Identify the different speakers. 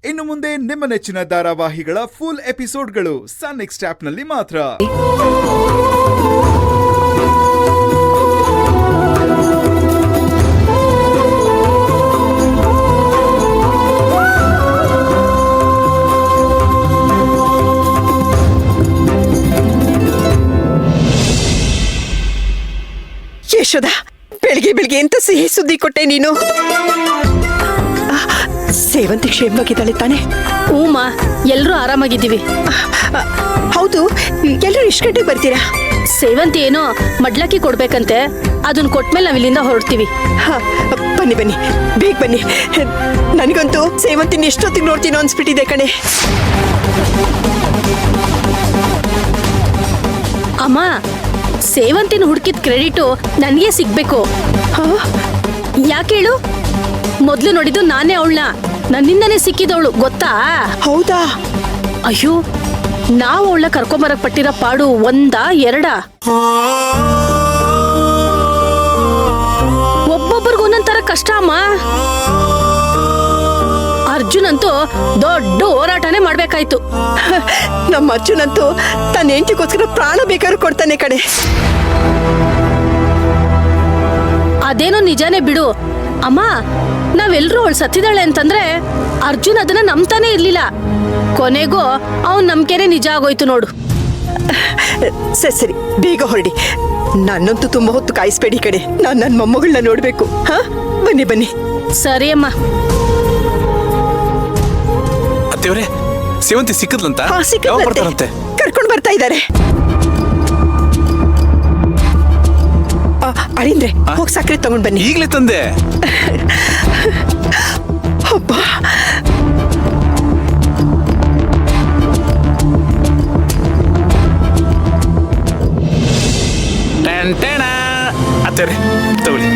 Speaker 1: ಇನ್ನು ಮುಂದೆ ನಿಮ್ಮ ನೆಚ್ಚಿನ ಧಾರಾವಾಹಿಗಳ ಫುಲ್ ಎಪಿಸೋಡ್ಗಳು ಸನ್ ನೆಕ್ಸ್ಟ್ ಆಪ್ನಲ್ಲಿ ಮಾತ್ರ.
Speaker 2: ಯಶೋದ, ಬೆಳಿಗ್ಗೆ ಬೆಳಿಗ್ಗೆ ಎಂತ ಸಿಹಿ ಸುದ್ದಿ ಕೊಟ್ಟೆ ನೀನು. ಸೇವಂತಿ ಕ್ಷೇಮವಾಗಿದ್ದಾಳೆ ತಾನೆ?
Speaker 3: ಹೂಮ, ಎಲ್ಲರೂ ಆರಾಮಾಗಿದ್ದೀವಿ.
Speaker 2: ಹೌದು, ಎಲ್ಲರೂ ಇಷ್ಟು ಗಂಟೆಗೆ ಬರ್ತೀರಾ?
Speaker 3: ಸೇವಂತಿ ಏನೋ ಮಡ್ಲಕ್ಕಿ ಕೊಡ್ಬೇಕಂತೆ, ಅದನ್ನ ಕೊಟ್ಮೇಲೆ ನಾವ್ ಇಲ್ಲಿಂದ ಹೊರಡ್ತೀವಿ.
Speaker 2: ಬನ್ನಿ ಬನ್ನಿ, ಬೇಗ ಬನ್ನಿ. ನನಗಂತೂ ಸೇವಂತಿನ ಎಷ್ಟೊತ್ತಿಗೆ ನೋಡ್ತೀನೋ ಅನ್ಸ್ಬಿಟ್ಟಿದೆ ಕಣೆ.
Speaker 3: ಅಮ್ಮ, ಸೇವಂತಿನ ಹುಡುಕಿದ ಕ್ರೆಡಿಟು ನನಗೆ ಸಿಗ್ಬೇಕು. ಯಾಕೆ ಹೇಳು? ಮೊದ್ಲು ನೋಡಿದ್ದು ನಾನೇ ಅವಳನ್ನ, ನನ್ನಿಂದನೇ ಸಿಕ್ಕಿದವಳು ಗೊತ್ತಾ?
Speaker 2: ಹೌದಾ?
Speaker 3: ಅಯ್ಯೋ, ನಾವು ಅವಳನ್ನ ಕರ್ಕೊಂಬರಕ್ ಪಟ್ಟಿರೋ ಪಾಡು ಒಂದಾ ಎರಡಾ? ಒಬ್ಬೊಬ್ಬರಿಗೂ ಒಂದೊಂಥರ ಕಷ್ಟ ಅಮ್ಮ. ಅರ್ಜುನ್ ಅಂತೂ ದೊಡ್ಡ ಹೋರಾಟನೇ ಮಾಡ್ಬೇಕಾಯ್ತು.
Speaker 2: ನಮ್ಮ ಅರ್ಜುನ್ ಅಂತೂ ತನ್ನ ಹೆಂಡತಿಗೋಸ್ಕರ ಪ್ರಾಣ ಬೇಕಾದ್ರೂ ಕೊಡ್ತಾನೆ ಕಡೆ.
Speaker 3: ಅದೇನೋ ನಿಜಾನೇ ಬಿಡು ಅಮ್ಮ. ನಾವೆಲ್ಲರೂ ಅವಳು ಸತ್ತಿದಾಳೆ ಅಂತಂದ್ರೆ ಅರ್ಜುನ್ ಅದನ್ನ ನಂಬ್ತಾನೆ ಇರ್ಲಿಲ್ಲ. ಕೊನೆಗೂ ಅವನ್ ನಂಬಿಕೆನೆ ನಿಜ ಆಗೋಯ್ತು ನೋಡು.
Speaker 2: ಸರಿ ಸರಿ, ಬೇಗ ಹೊರಡಿ. ನನ್ನಂತೂ ತುಂಬಾ ಹೊತ್ತು ಕಾಯಿಸ್ಬೇಡಿ ಕಡೆ. ನಾನು ನನ್ನ ಮೊಮ್ಮಗಳನ್ನ ನೋಡ್ಬೇಕು. ಬನ್ನಿ ಬನ್ನಿ.
Speaker 3: ಸರಿ ಅಮ್ಮ.
Speaker 4: ಅತ್ತೆಯವರೇ, ಸೇವಂತಿ ಸಿಕ್ಕದ್ಲಂತ?
Speaker 2: ಸಿಕ್ಕದಂತೆ, ಕರ್ಕೊಂಡು ಬರ್ತಾ ಇದ್ದಾರೆ. ಅಳಿಂದ್ರೆ, ಹೋಗಿ ಸಕ್ಕರೆ ತಗೊಂಡ್ ಬನ್ನಿ.
Speaker 4: ಈಗಲೇ ತಂದೆ.
Speaker 2: ಅಬ್ಬಾ,
Speaker 4: ಅತ್ತೆಯವರೇ ತಗೊಳ್ಳಿ.